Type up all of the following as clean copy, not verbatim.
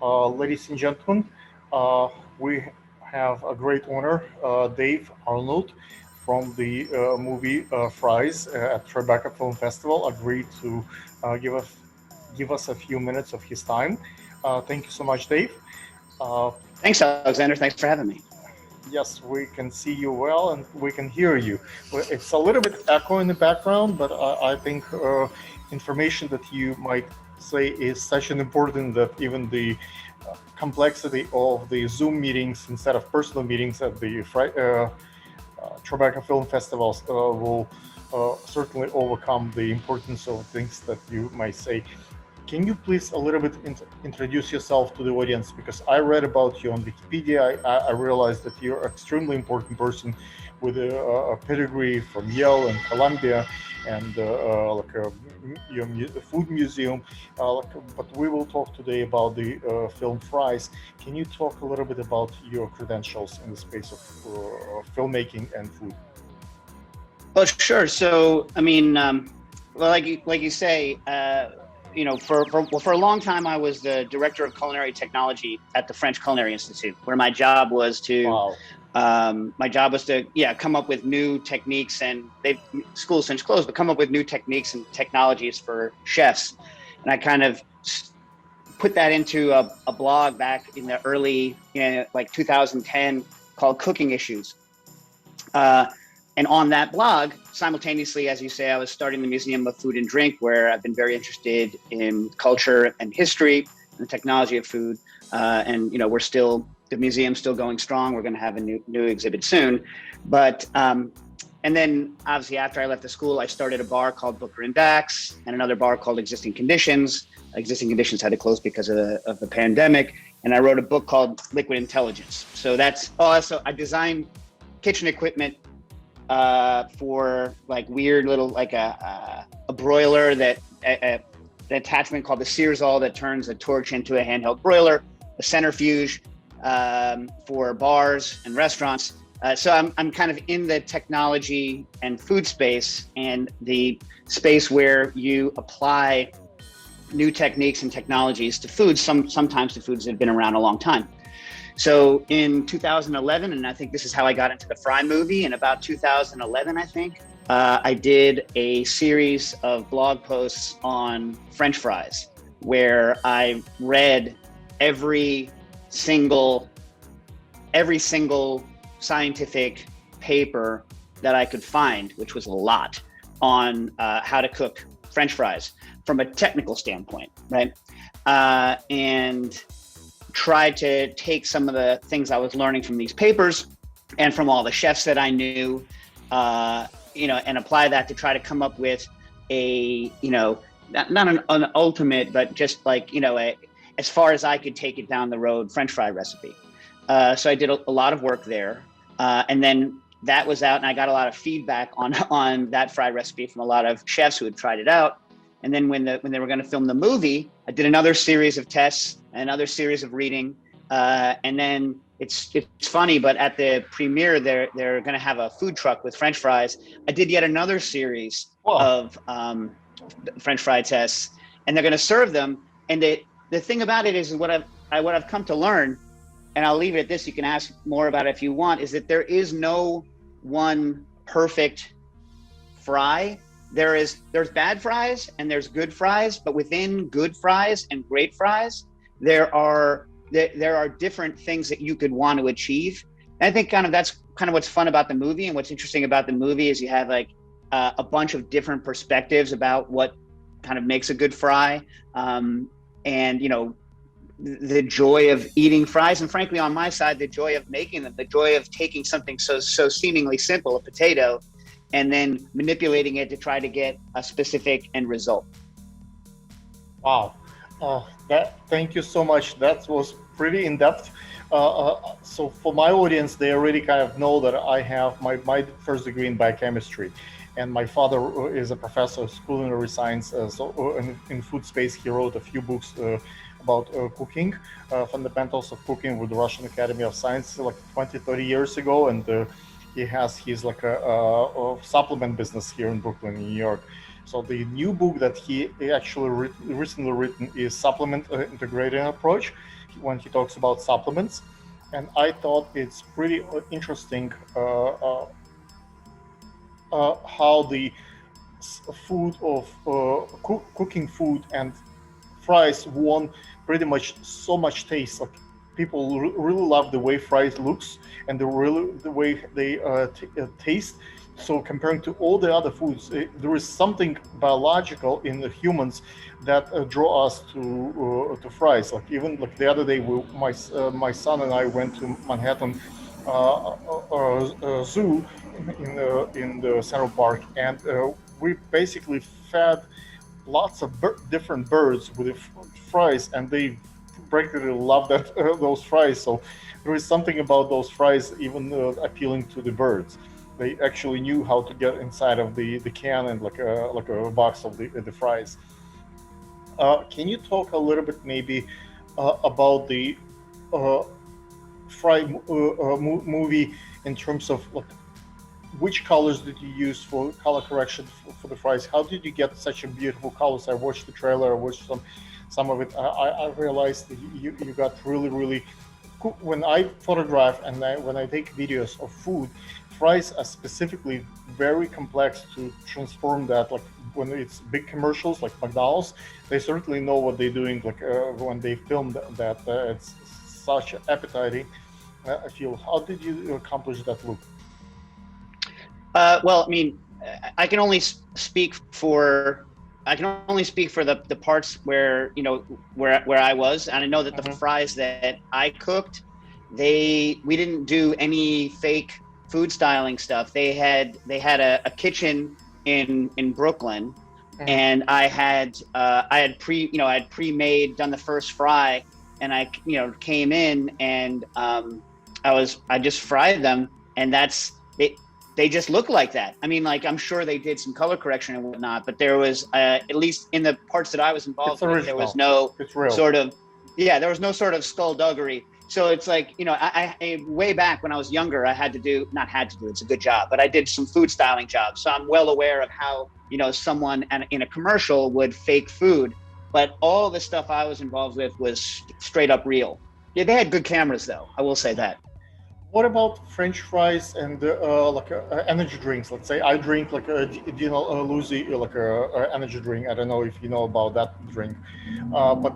Ladies and gentlemen, we have a great honor. Dave Arnold from the movie Fries at Tribeca Film Festival agreed to give us a few minutes of his time. Thank you so much, Dave. Uh, Thanks, Alexander. Thanks for having me. yes, we can see you well and we can hear you. Well, it's a little bit echo in the background, but I think information that you might say is such an important that even the complexity of the Zoom meetings instead of personal meetings at the Tribeca Film Festivals will certainly overcome the importance of things that you might say. Can you please a little bit introduce yourself to the audience? Because I read about you on Wikipedia. I realized that you're an extremely important person with a pedigree from Yale and Columbia and a food museum. But we will talk today about the film Fries. Can you talk a little bit about your credentials in the space of filmmaking and food? Well, sure. So, I mean, well, like you say, for a long time, I was the director of culinary technology at the French Culinary Institute, where my job was to, Wow. come up with new techniques, and school's since closed, but come up with new techniques and technologies for chefs. And I kind of put that into a blog back in the early, like 2010, called Cooking Issues. And on that blog, simultaneously, as you say, I was starting the Museum of Food and Drink, where I've been very interested in culture and history and the technology of food. The museum's still going strong. We're going to have a new exhibit soon. But, and then obviously after I left the school, I started a bar called Booker and Dax and another bar called Existing Conditions. Existing Conditions had to close because of the pandemic. And I wrote a book called Liquid Intelligence. So that's also, I designed kitchen equipment for like weird little, like a broiler that an attachment called the Searsall that turns a torch into a handheld broiler, a centrifuge for bars and restaurants. So I'm kind of in the technology and food space, and the space where you apply new techniques and technologies to foods, sometimes to foods that have been around a long time. So in 2011, and I think this is how I got into the Fry movie, in about 2011, I think, I did a series of blog posts on French fries, where I read every single scientific paper that I could find, which was a lot, on how to cook French fries from a technical standpoint, right? And tried to take some of the things I was learning from these papers and from all the chefs that I knew, and apply that to try to come up with not an ultimate, but just like, as far as I could take it down the road, French fry recipe. So I did a lot of work there. And then that was out, and I got a lot of feedback on that fry recipe from a lot of chefs who had tried it out. And then when they were going to film the movie, I did another series of tests, another series of reading. And then it's funny, but at the premiere, they're going to have a food truck with French fries. I did yet another series of French fry tests, and they're going to serve them. And the thing about it is what I've come to learn, and I'll leave it at this, you can ask more about it if you want, is that there is no one perfect fry. There's bad fries and there's good fries, but within good fries and great fries, there are different things that you could want to achieve. And I think that's kind of what's fun about the movie, and what's interesting about the movie is you have like a bunch of different perspectives about what kind of makes a good fry, and the joy of eating fries, and frankly on my side, the joy of making them, the joy of taking something so seemingly simple, a potato, and then manipulating it to try to get a specific end result. Wow. Thank you so much. That was pretty in-depth. So for my audience, they already kind of know that I have my first degree in biochemistry, and my father is a professor of culinary science. So in food space, he wrote a few books about cooking, fundamentals of cooking with the Russian Academy of Science like 20, 30 years ago. And he has his like a supplement business here in Brooklyn, New York. So the new book that he actually recently written is Supplement Integrating Approach, when he talks about supplements. And I thought it's pretty interesting how the food of cooking food and fries won pretty much so much taste. Like people really love the way fries looks and the way they taste. So comparing to all the other foods, there is something biological in the humans that draw us to fries. Like even like the other day, my son and I went to Manhattan Zoo in the Central Park, and we basically fed lots of different birds with the fries, and they practically love that those fries. So there is something about those fries even appealing to the birds. They actually knew how to get inside of the can and like a box of the fries. Can you talk a little bit maybe about the fry movie in terms of like which colors did you use for color correction for the fries? How did you get such a beautiful colors? I watched the trailer, I watched some of it. I realized that you got really cool. When I photograph and when I take videos of food, fries are specifically very complex to transform that. Like when it's big commercials like McDonald's, they certainly know what they're doing. Like when they filmed that, it's such appetizing. I feel. How did you accomplish that look? Well, I mean, I can only speak for the parts where where I was, and I know that the fries that I cooked, we didn't do any fake food styling stuff. They had a kitchen in Brooklyn, and I had pre-made, done the first fry, and I came in and I just fried them, and they just look like that. I mean, like, I'm sure they did some color correction and whatnot, but there was, at least in the parts that I was involved with, there was no sort of, there was no sort of skullduggery. So it's like, I way back when I was younger, it's a good job, but I did some food styling jobs. So I'm well aware of how, someone in a commercial would fake food, but all the stuff I was involved with was straight up real. Yeah, they had good cameras though, I will say that. What about French fries and energy drinks? Let's say I drink like a Dino Lucy, like a energy drink. I don't know if you know about that drink, but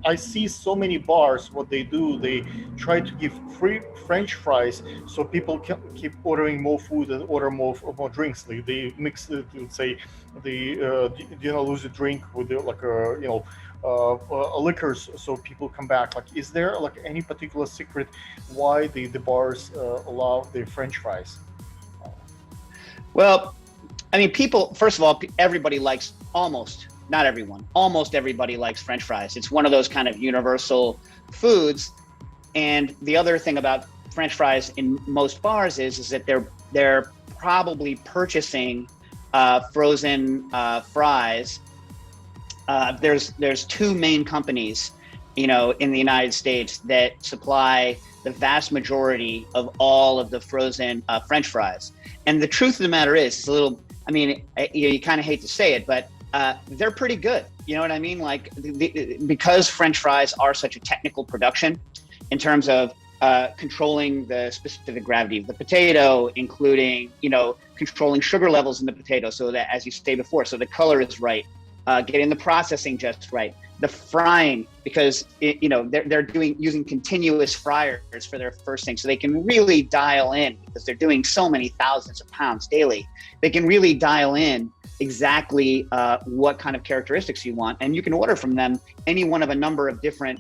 I see so many bars. What they do, they try to give free French fries so people can keep ordering more food and order more drinks. They mix, let's say, the Dino Lucy drink with liquors, so people come back. Like, is there like any particular secret why the bars allow the French fries? Well, I mean, first of all, everybody likes, not everyone, almost everybody likes French fries. It's one of those kind of universal foods. And the other thing about French fries in most bars is that they're probably purchasing frozen fries. There's two main companies, in the United States that supply the vast majority of all of the frozen French fries. And the truth of the matter is, it's a little, I mean, you kind of hate to say it, but they're pretty good. You know what I mean? Like, because French fries are such a technical production in terms of controlling the specific gravity of the potato, including, controlling sugar levels in the potato so that, as you say before, so the color is right. Getting the processing just right, the frying, because they're using continuous fryers for their first thing, so they can really dial in, because they're doing so many thousands of pounds daily. They can really dial in exactly what kind of characteristics you want, and you can order from them any one of a number of different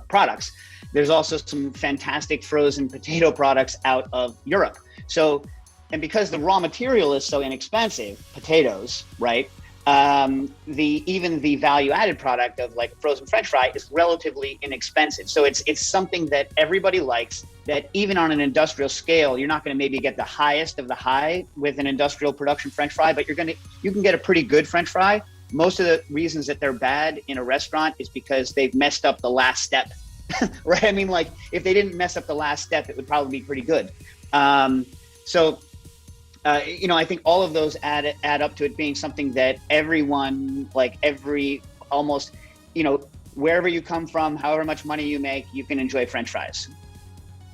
products. There's also some fantastic frozen potato products out of Europe. So, and because the raw material is so inexpensive, potatoes, right? Even the value-added product of like frozen French fry is relatively inexpensive. So it's something that everybody likes, that even on an industrial scale, you're not going to maybe get the highest of the high with an industrial production French fry, but you can get a pretty good French fry. Most of the reasons that they're bad in a restaurant is because they've messed up the last step, right? I mean, like, if they didn't mess up the last step, it would probably be pretty good. So I think all of those add up to it being something that everyone, like almost, wherever you come from, however much money you make, you can enjoy French fries.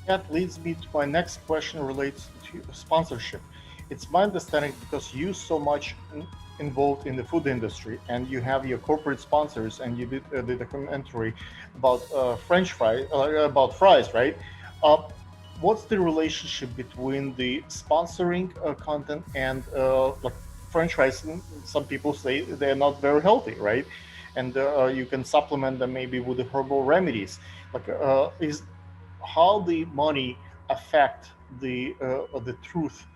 That leads me to my next question relates to sponsorship. It's my understanding, because you so much involved in the food industry and you have your corporate sponsors, and you did the documentary about French fries, about fries, right? Uh, what's the relationship between the sponsoring content and like French fries? Some people say they're not very healthy, right? And you can supplement them maybe with the herbal remedies. Like, is how the money affect the truth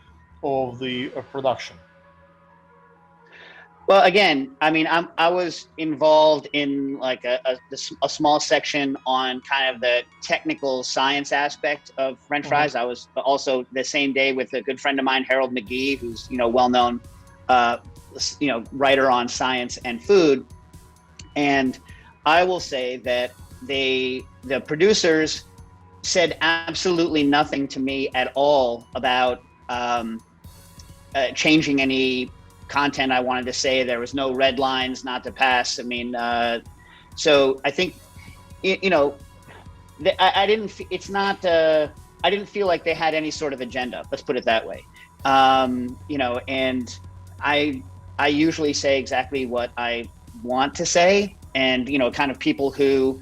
of the production? Well, again, I mean, I was involved in like a small section on kind of the technical science aspect of French fries. I was also the same day with a good friend of mine, Harold McGee, who's well-known, writer on science and food. And I will say that the producers said absolutely nothing to me at all about changing any content I wanted to say. There was no red lines not to pass. I mean, so I think, I didn't. It's not. I didn't feel like they had any sort of agenda. Let's put it that way. And I usually say exactly what I want to say, and kind of people who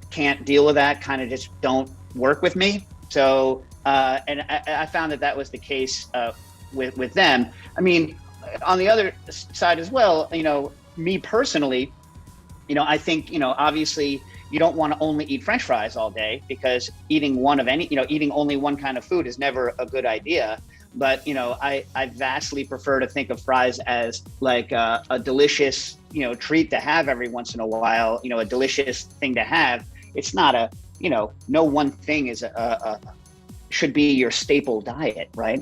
can't deal with that kind of just don't work with me. So, and I found that was the case with them. I mean, on the other side as well, me personally, I think, obviously you don't want to only eat French fries all day, because eating eating only one kind of food is never a good idea. But, I vastly prefer to think of fries as like a delicious, treat to have every once in a while, a delicious thing to have. It's not no one thing is should be your staple diet, right?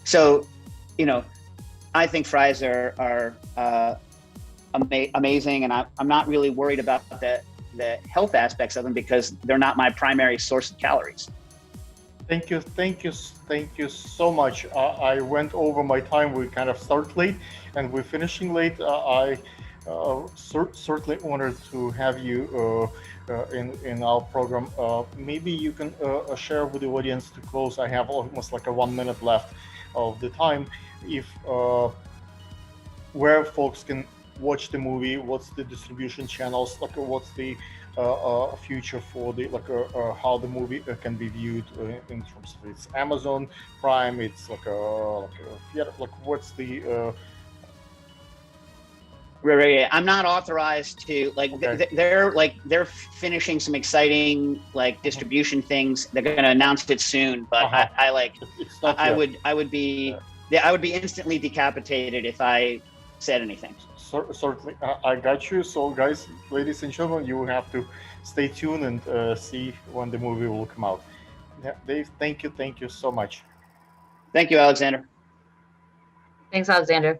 So, I think fries are amazing, and I'm not really worried about the health aspects of them, because they're not my primary source of calories. Thank you so much. I went over my time. We kind of start late and we're finishing late. I certainly honored to have you in our program. Maybe you can share with the audience to close. I have almost like a 1 minute left of the time. If where folks can watch the movie, what's the distribution channels, like what's the future for the how the movie can be viewed in terms of it's Amazon Prime, it's like what's the Right. I'm not authorized to Okay. they're finishing some exciting distribution things. They're going to announce it soon, but It's not I yet. would be I would be instantly decapitated if I said anything. Certainly, I got you. So, guys, ladies and gentlemen, you will have to stay tuned and see when the movie will come out. Yeah, Dave, thank you so much. Thank you, Alexander. Thanks, Alexander.